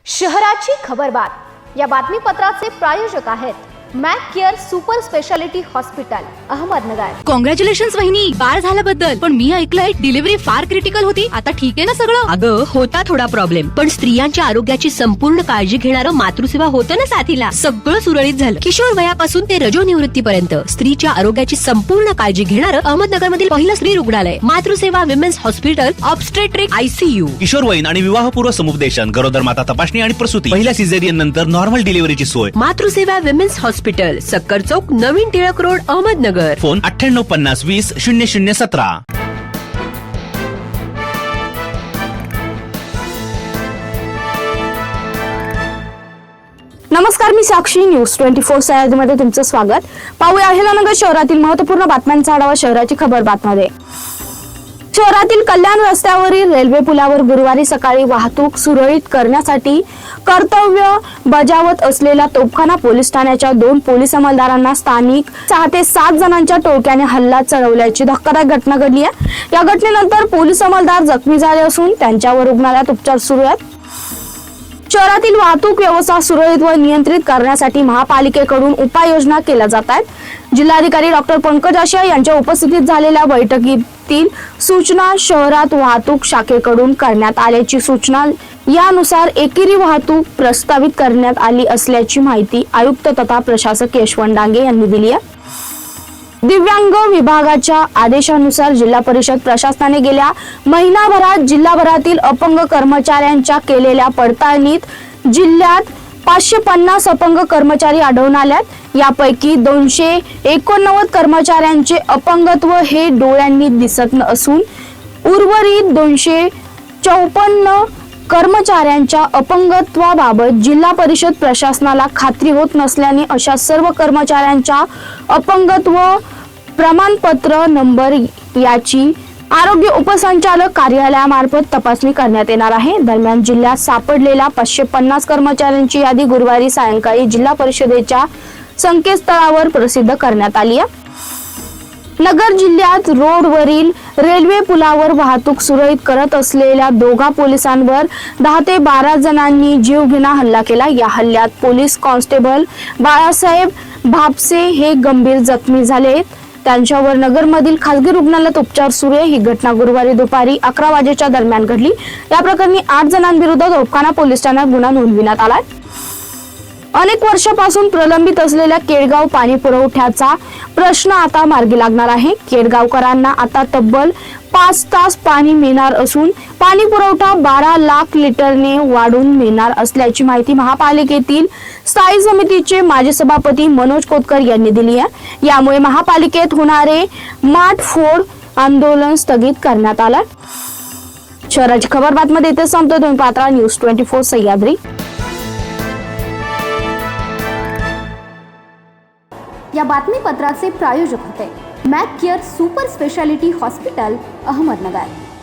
शहराची खबरबात या बातमीपत्राचे प्रायोजक आहेत Mac care super speciality hospital Ahmednagar. Congratulations वहिनी, बाळ झाल्याबद्दल। पण मी ऐकलंय डिलिव्हरी फार क्रिटिकल होती। आता ठीक आहे ना सगळं? अगं होता थोडा प्रॉब्लेम, पण स्त्रियांच्या आरोग्याची संपूर्ण काळजी घेणारं मातृसेवा होतं ना साथीला। सगळं सुरळीत झालं। किशोर वयापासून ते रजोनिवृत्तीपर्यंत स्त्रीच्या आरोग्याची संपूर्ण काळजी घेणारं अहमदनगर मधील पहिलं स्त्री रुग्णालय Matruseva women's hospital obstetric ICU। किशोरवयीन आणि विवाहपूर्व समुपदेशन, गरोदर माता तपासणी आणि प्रसूती, पहिल्या सिझेरियन नंतर नॉर्मल डिलिव्हरीची सोय। मातृसेवा विमेन्स हॉस्पिटल, सक्कर चौक, नवीन टिळक रोड, अहमदनगर। फोन 9850 20 0017। नमस्कार, मी साक्षी, न्यूज 24 सह्याद्रीमध्ये तुमचं स्वागत। पाहूया अहिल्यानगर शहरातील महत्त्वपूर्ण बातम्यांचा आढावा शहराची खबर बातमीमध्ये। शहरातील कल्याण रस्त्यावरील रेल्वे पुलावर गुरुवारी सकाळी वाहतूक सुरळीत करण्यासाठी कर्तव्य बजावत असलेल्या तोफखाना पोलीस ठाण्याच्या 2 पोलीस अंमलदारांना स्थानिक 6 ते 7 जणांच्या टोळक्याने हल्ला चढवल्याची धक्कादायक घटना घडली आहे। या घटनेनंतर पोलीस अंमलदार जखमी झाले असून त्यांच्यावर रुग्णालयात उपचार सुरू आहेत। शहरातील वाहतूक व्यवस्था सुरळीत व नियंत्रित करण्यासाठी महापालिकेकडून उपाययोजना केल्या जात आहेत। जिल्हाधिकारी डॉक्टर पंकज आशिया यांच्या उपस्थितीत झालेल्या बैठकीतील सूचना शहरात वाहतूक शाखेकडून करण्यात आल्याची सूचना यानुसार एकेरी वाहतूक प्रस्तावित करण्यात आली असल्याची माहिती आयुक्त तथा प्रशासक यशवंत डांगे यांनी दिली आहे। दिव्यांग विभागाच्या आदेशानुसार जिल्हा परिषद प्रशासनाने गेल्या महिनाभरात जिल्हाभरातील अपंग कर्मचाऱ्यांच्या केलेल्या पडताळणीत जिल्ह्यात 550 अपंग कर्मचारी आढळून आल्यात। यापैकी 289 कर्मचाऱ्यांचे अपंगत्व हे डोळ्यांनी दिसत नसून उर्वरित 254 कर्मचाऱ्यांच्या अपंगत्वाबाबत जिल्हा परिषद प्रशासनाला खात्री होत नसल्याने अशा सर्व कर्मचाऱ्यांच्या अपंगत्व प्रमाणपत्र नंबर याची आरोग्य उपसंचालक कार्यालयामार्फत तपासणी करण्यात येणार आहे। दरम्यान जिल्ह्यात सापडलेल्या 550 कर्मचाऱ्यांची यादी गुरुवारी सायंकाळी जिल्हा परिषदेच्या संकेतस्थळावर प्रसिद्ध करण्यात आली आहे। नगर जिल्ह्यात रोडवरील रेल्वे पुलावर वाहतूक सुरळीत करत असलेल्या 2 पोलिसांवर 10 ते 12 जणांनी जीवघेणा हल्ला केला। या हल्ल्यात पोलीस कॉन्स्टेबल बाळासाहेब भापसे हे गंभीर जखमी झाले। त्यांच्यावर नगरमधील खासगी रुग्णालयात उपचार सुरू आहे। ही घटना गुरुवारी दुपारी 11 वाजेच्या दरम्यान घडली। या प्रकरणी 8 जणांविरुद्ध तोफखाना पोलीस ठाण्यात गुन्हा नोंदविण्यात आलाय। अनेक वर्षापासून प्रलंबित असलेल्या केडगाव पाणी पुरवठ्याचा प्रश्न आता मार्गी लागणार आहे। केडगावकरांना आता तब्बल 5 तास पाणी मिळणार असून पाणी पुरवठा 12 लाख लिटरने वाढून मिळणार असल्याची माहिती महापालिकेतील स्थायी समितीचे माजी सभापती मनोज कोतकर यांनी दिली आहे। यामुळे महापालिकेत होणारे माठफोड आंदोलन स्थगित करण्यात आलं। शहराची खबर बातमीमध्ये इथे संपतो। तुम्ही पाहता न्यूज 24 सह्याद्री। या बातमीपत्राचे प्रायोजक होते Mac care super speciality hospital Ahmednagar.